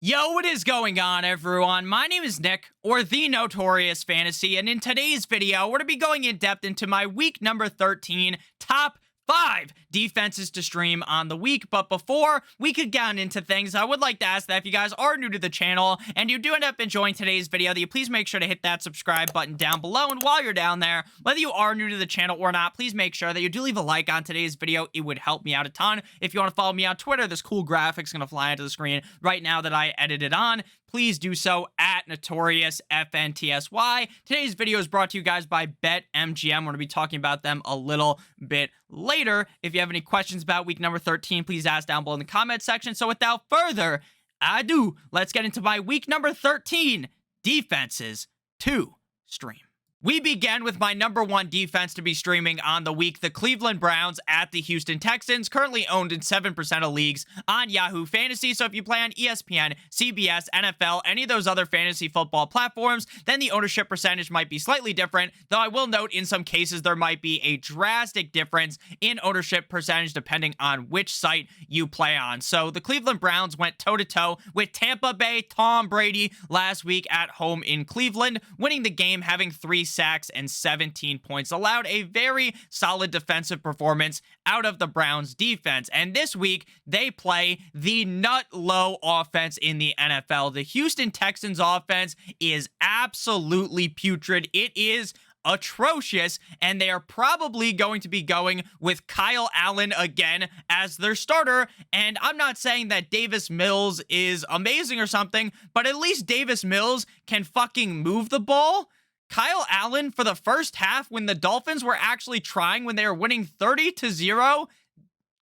Yo, what is going on, everyone? My name is Nick, or The Notorious Fantasy, and in today's video, we're going to be going in depth into my week number 13 top 5 defenses to stream on the week. But before we could get into things, I would like to ask that if you guys are new to the channel and you do end up enjoying today's video, that you please make sure to hit that subscribe button down below. And while you're down there, whether you are new to the channel or not, please make sure that you do leave a like on today's video. It would help me out a ton. If you want to follow me on Twitter, this cool graphic's going to fly into the screen right now that I edited on. Please do so at NotoriousFNTSY. Today's video is brought to you guys by BetMGM. We're going to be talking about them a little bit later. If you have any questions about week number 13, please ask down below in the comment section. So without further ado, let's get into my week number 13 defenses to stream. We begin with my number 1 defense to be streaming on the week, the Cleveland Browns at the Houston Texans, currently owned in 7% of leagues on Yahoo Fantasy. So if you play on ESPN, CBS, NFL, any of those other fantasy football platforms, then the ownership percentage might be slightly different, though I will note in some cases there might be a drastic difference in ownership percentage depending on which site you play on. So the Cleveland Browns went toe-to-toe with Tampa Bay Tom Brady last week at home in Cleveland, winning the game, having 3 sacks and 17 points allowed. A very solid defensive performance out of the Browns defense. And this week, they play the nut low offense in the NFL. The Houston Texans offense is absolutely putrid. It is atrocious, and they are probably going to be going with Kyle Allen again as their starter. And I'm not saying that Davis Mills is amazing or something, but at least Davis Mills can fucking move the ball. Kyle Allen, for the first half, when the Dolphins were actually trying, when they were winning 30-0,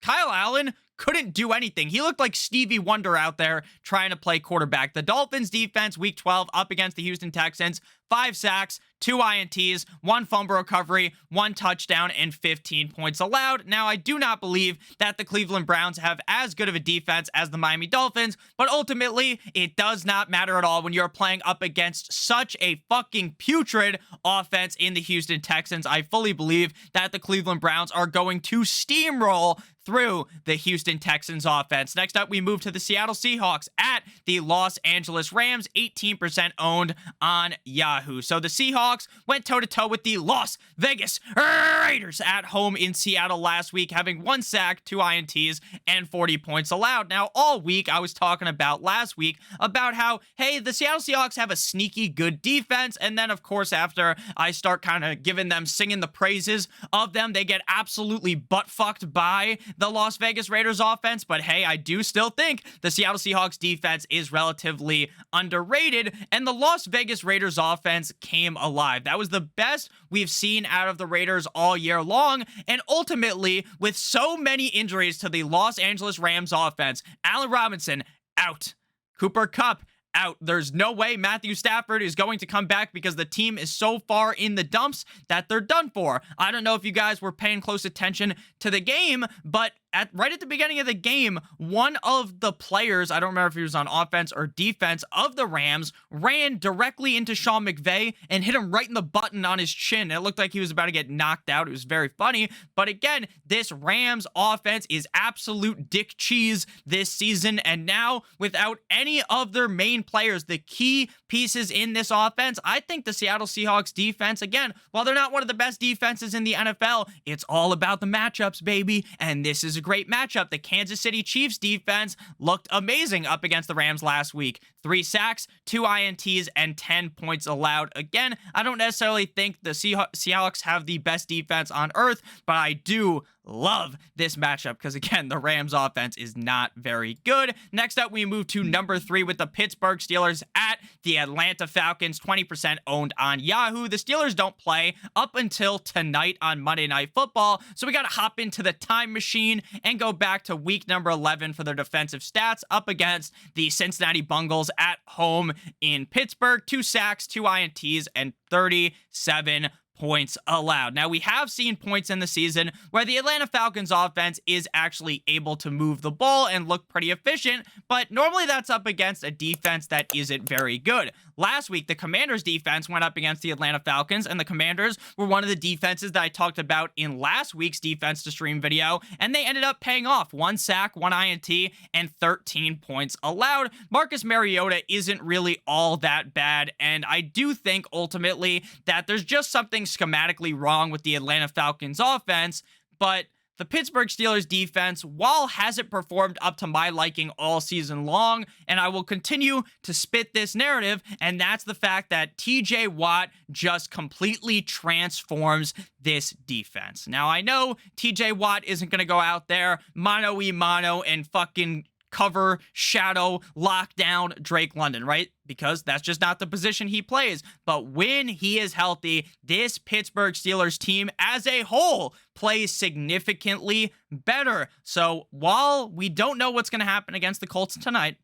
Kyle Allen couldn't do anything. He looked like Stevie Wonder out there trying to play quarterback. The Dolphins defense, week 12, up against the Houston Texans, 5 sacks, 2 INTs, 1 fumble recovery, 1 touchdown, and 15 points allowed. Now, I do not believe that the Cleveland Browns have as good of a defense as the Miami Dolphins, but ultimately, it does not matter at all when you're playing up against such a fucking putrid offense in the Houston Texans. I fully believe that the Cleveland Browns are going to steamroll through the Houston Texans offense. Next up, we move to the Seattle Seahawks at the Los Angeles Rams, 18% owned on Yahoo. So the Seahawks went toe-to-toe with the Las Vegas Raiders at home in Seattle last week, having 1 sack, 2 INTs, and 40 points allowed. Now, all week, I was talking about last week about how, hey, the Seattle Seahawks have a sneaky good defense, and then, of course, after I start kind of giving them, singing the praises of them, they get absolutely butt-fucked by the Las Vegas Raiders offense. But hey, I do still think the Seattle Seahawks defense is relatively underrated, and the Las Vegas Raiders offense came alive. That was the best we've seen out of the Raiders all year long, and ultimately, with so many injuries to the Los Angeles Rams offense, Allen Robinson out, Cooper Kupp out. There's no way Matthew Stafford is going to come back because the team is so far in the dumps that they're done for. I don't know if you guys were paying close attention to the game, but right at the beginning of the game, one of the players, I don't remember if he was on offense or defense, of the Rams ran directly into Sean McVay and hit him right in the button on his chin. It looked like he was about to get knocked out. It was very funny. But again, this Rams offense is absolute dick cheese this season. And now, without any of their main players, the key pieces in this offense, I think the Seattle Seahawks defense, again, while they're not one of the best defenses in the NFL, it's all about the matchups, baby. And this is a great matchup. The Kansas City Chiefs defense looked amazing up against the Rams last week. 3 sacks, 2 INTs, and 10 points allowed. Again, I don't necessarily think the Seahawks have the best defense on earth, but I do love this matchup because, again, the Rams offense is not very good. Next up, we move to number 3 with the Pittsburgh Steelers at the Atlanta Falcons, 20% owned on Yahoo. The Steelers don't play up until tonight on Monday Night Football, so we got to hop into the time machine and go back to week number 11 for their defensive stats up against the Cincinnati Bengals at home in Pittsburgh. 2 sacks, 2 INTs, and 37 points allowed. Now, we have seen points in the season where the Atlanta Falcons offense is actually able to move the ball and look pretty efficient, but normally that's up against a defense that isn't very good. Last week, the Commanders defense went up against the Atlanta Falcons, and the Commanders were one of the defenses that I talked about in last week's defense to stream video, and they ended up paying off. 1 sack, 1 INT, and 13 points allowed. Marcus Mariota isn't really all that bad, and I do think ultimately that there's just something schematically wrong with the Atlanta Falcons offense, but the Pittsburgh Steelers defense, while hasn't performed up to my liking all season long, and I will continue to spit this narrative, and that's the fact that TJ Watt just completely transforms this defense. Now, I know TJ Watt isn't going to go out there mano-y-mano and fucking cover, shadow, lockdown Drake London, right? Because that's just not the position he plays. But when he is healthy, this Pittsburgh Steelers team as a whole plays significantly better. So while we don't know what's going to happen against the Colts tonight,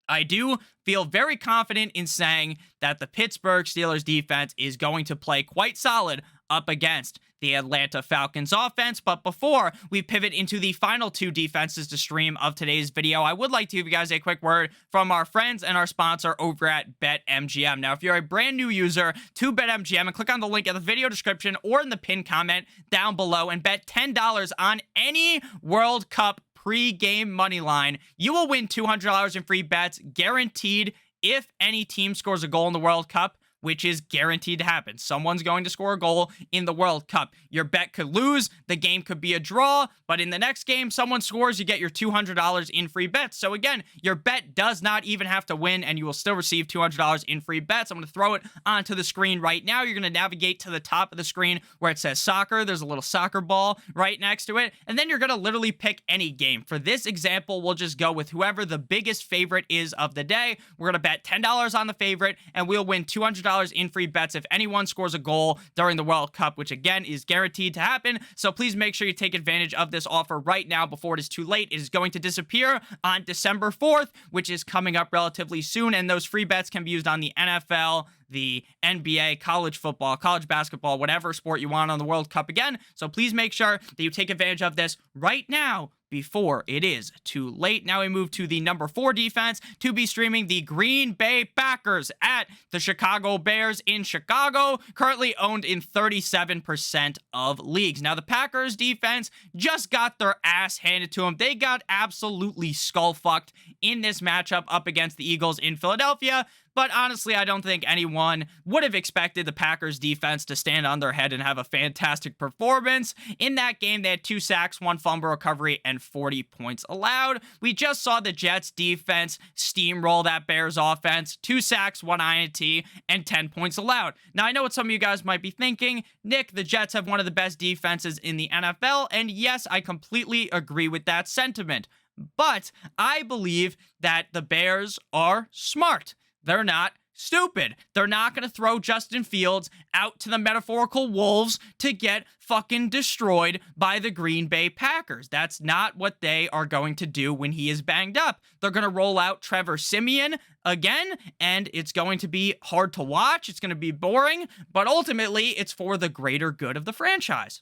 I do feel very confident in saying that the Pittsburgh Steelers defense is going to play quite solid up against the Atlanta Falcons offense. But before we pivot into the final 2 defenses to stream of today's video, I would like to give you guys a quick word from our friends and our sponsor over at BetMGM. Now, if you're a brand new user to BetMGM, and click on the link in the video description or in the pinned comment down below and bet $10 on any World Cup pre-game money line, you will win $200 in free bets guaranteed if any team scores a goal in the World Cup, which is guaranteed to happen. Someone's going to score a goal in the World Cup. Your bet could lose, the game could be a draw, but in the next game, someone scores, you get your $200 in free bets. So again, your bet does not even have to win, and you will still receive $200 in free bets. I'm going to throw it onto the screen right now. You're going to navigate to the top of the screen where it says soccer. There's a little soccer ball right next to it, and then you're going to literally pick any game. For this example, we'll just go with whoever the biggest favorite is of the day. We're going to bet $10 on the favorite, and we'll win $200 in free bets if anyone scores a goal during the World Cup, which again is guaranteed to happen. So please make sure you take advantage of this offer right now before it is too late. It is going to disappear on December 4th, which is coming up relatively soon, and those free bets can be used on the NFL, the NBA, college football, college basketball, whatever sport you want on the World Cup again. So please make sure that you take advantage of this right now before it is too late. Now we move to the number 4 defense to be streaming, the Green Bay Packers at the Chicago Bears in Chicago, currently owned in 37% of leagues. Now the Packers defense just got their ass handed to them. They got absolutely skull-fucked in this matchup up against the Eagles in Philadelphia. But honestly, I don't think anyone would have expected the Packers defense to stand on their head and have a fantastic performance. In that game, they had 2 sacks, 1 fumble recovery, and 40 points allowed. We just saw the Jets defense steamroll that Bears offense, 2 sacks, 1 INT, and 10 points allowed. Now, I know what some of you guys might be thinking. Nick, the Jets have one of the best defenses in the NFL, and yes, I completely agree with that sentiment. But I believe that the Bears are smart. They're not stupid. They're not going to throw Justin Fields out to the metaphorical wolves to get fucking destroyed by the Green Bay Packers. That's not what they are going to do when he is banged up. They're going to roll out Trevor Siemian again, and it's going to be hard to watch. It's going to be boring, but ultimately, it's for the greater good of the franchise.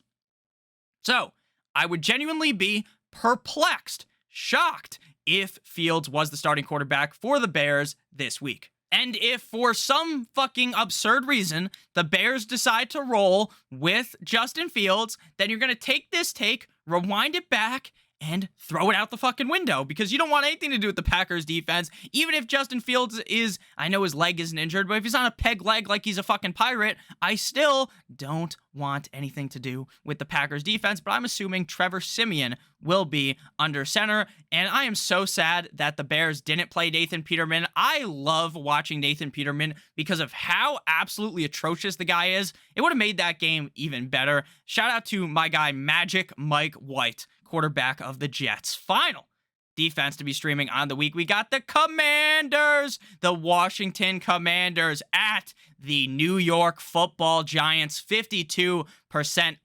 So, I would genuinely be perplexed, shocked, if Fields was the starting quarterback for the Bears this week. And if for some fucking absurd reason the Bears decide to roll with Justin Fields, then you're going to take this take, rewind it back, and throw it out the fucking window, because you don't want anything to do with the Packers defense. Even if Justin Fields is, I know his leg isn't injured, but if he's on a peg leg like he's a fucking pirate, I still don't want anything to do with the Packers defense. But I'm assuming Trevor Siemian will be under center, and I am so sad that the Bears didn't play Nathan Peterman. I love watching Nathan Peterman because of how absolutely atrocious the guy is. It would have made that game even better. Shout out to my guy Magic Mike White, quarterback of the Jets. Final defense to be streaming on the week. We got the Commanders, the Washington Commanders at the New York Football Giants, 52%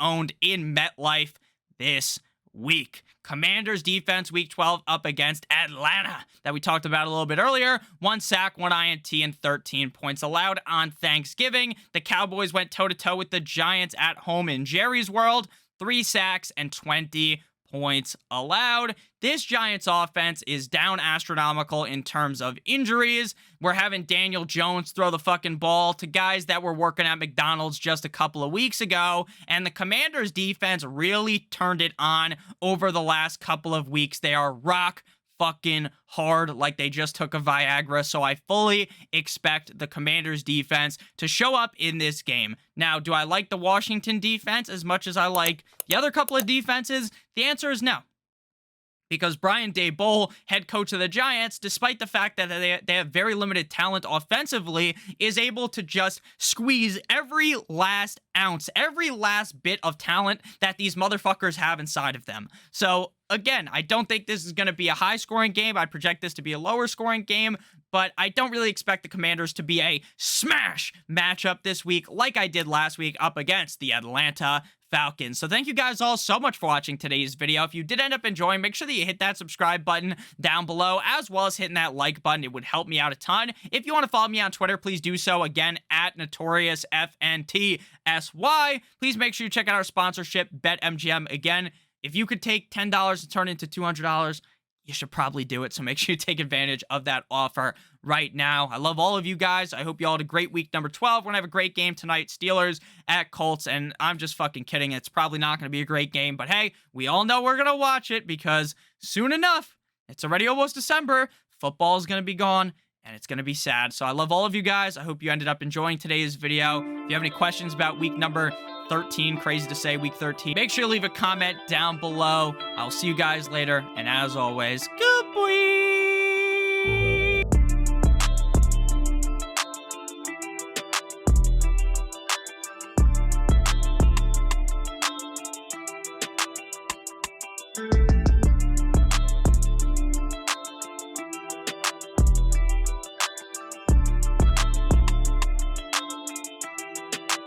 owned in MetLife this week. Commanders defense week 12 up against Atlanta that we talked about a little bit earlier. 1 sack, 1 INT, and 13 points allowed on Thanksgiving. The Cowboys went toe-to-toe with the Giants at home in Jerry's World. 3 sacks and 20 points allowed. This Giants offense is down astronomical in terms of injuries. We're having Daniel Jones throw the fucking ball to guys that were working at McDonald's just a couple of weeks ago, and the Commanders defense really turned it on over the last couple of weeks. They are rock fucking hard, like they just took a Viagra, so I fully expect the Commanders defense to show up in this game. Now, do I like the Washington defense as much as I like the other couple of defenses? The answer is no. Because Brian Daboll, head coach of the Giants, despite the fact that they have very limited talent offensively, is able to just squeeze every last ounce, every last bit of talent that these motherfuckers have inside of them. So, again, I don't think this is going to be a high-scoring game. I'd project this to be a lower-scoring game, but I don't really expect the Commanders to be a smash matchup this week like I did last week up against the Atlanta Falcons. So thank you guys all so much for watching today's video. If you did end up enjoying, make sure that you hit that subscribe button down below, as well as hitting that like button. It would help me out a ton. If you want to follow me on Twitter, please do so. Again, at NotoriousFNTSY. Please make sure you check out our sponsorship, BetMGM. Again, if you could take $10 and turn it into $200, you should probably do it. So make sure you take advantage of that offer right now. I love all of you guys. I hope you all had a great week number 12. We're going to have a great game tonight. Steelers at Colts. And I'm just fucking kidding. It's probably not going to be a great game. But hey, we all know we're going to watch it because soon enough, it's already almost December. Football is going to be gone. And it's going to be sad. So I love all of you guys. I hope you ended up enjoying today's video. If you have any questions about week number 13, crazy to say, week 13, make sure to leave a comment down below. I'll see you guys later. And as always, good boy.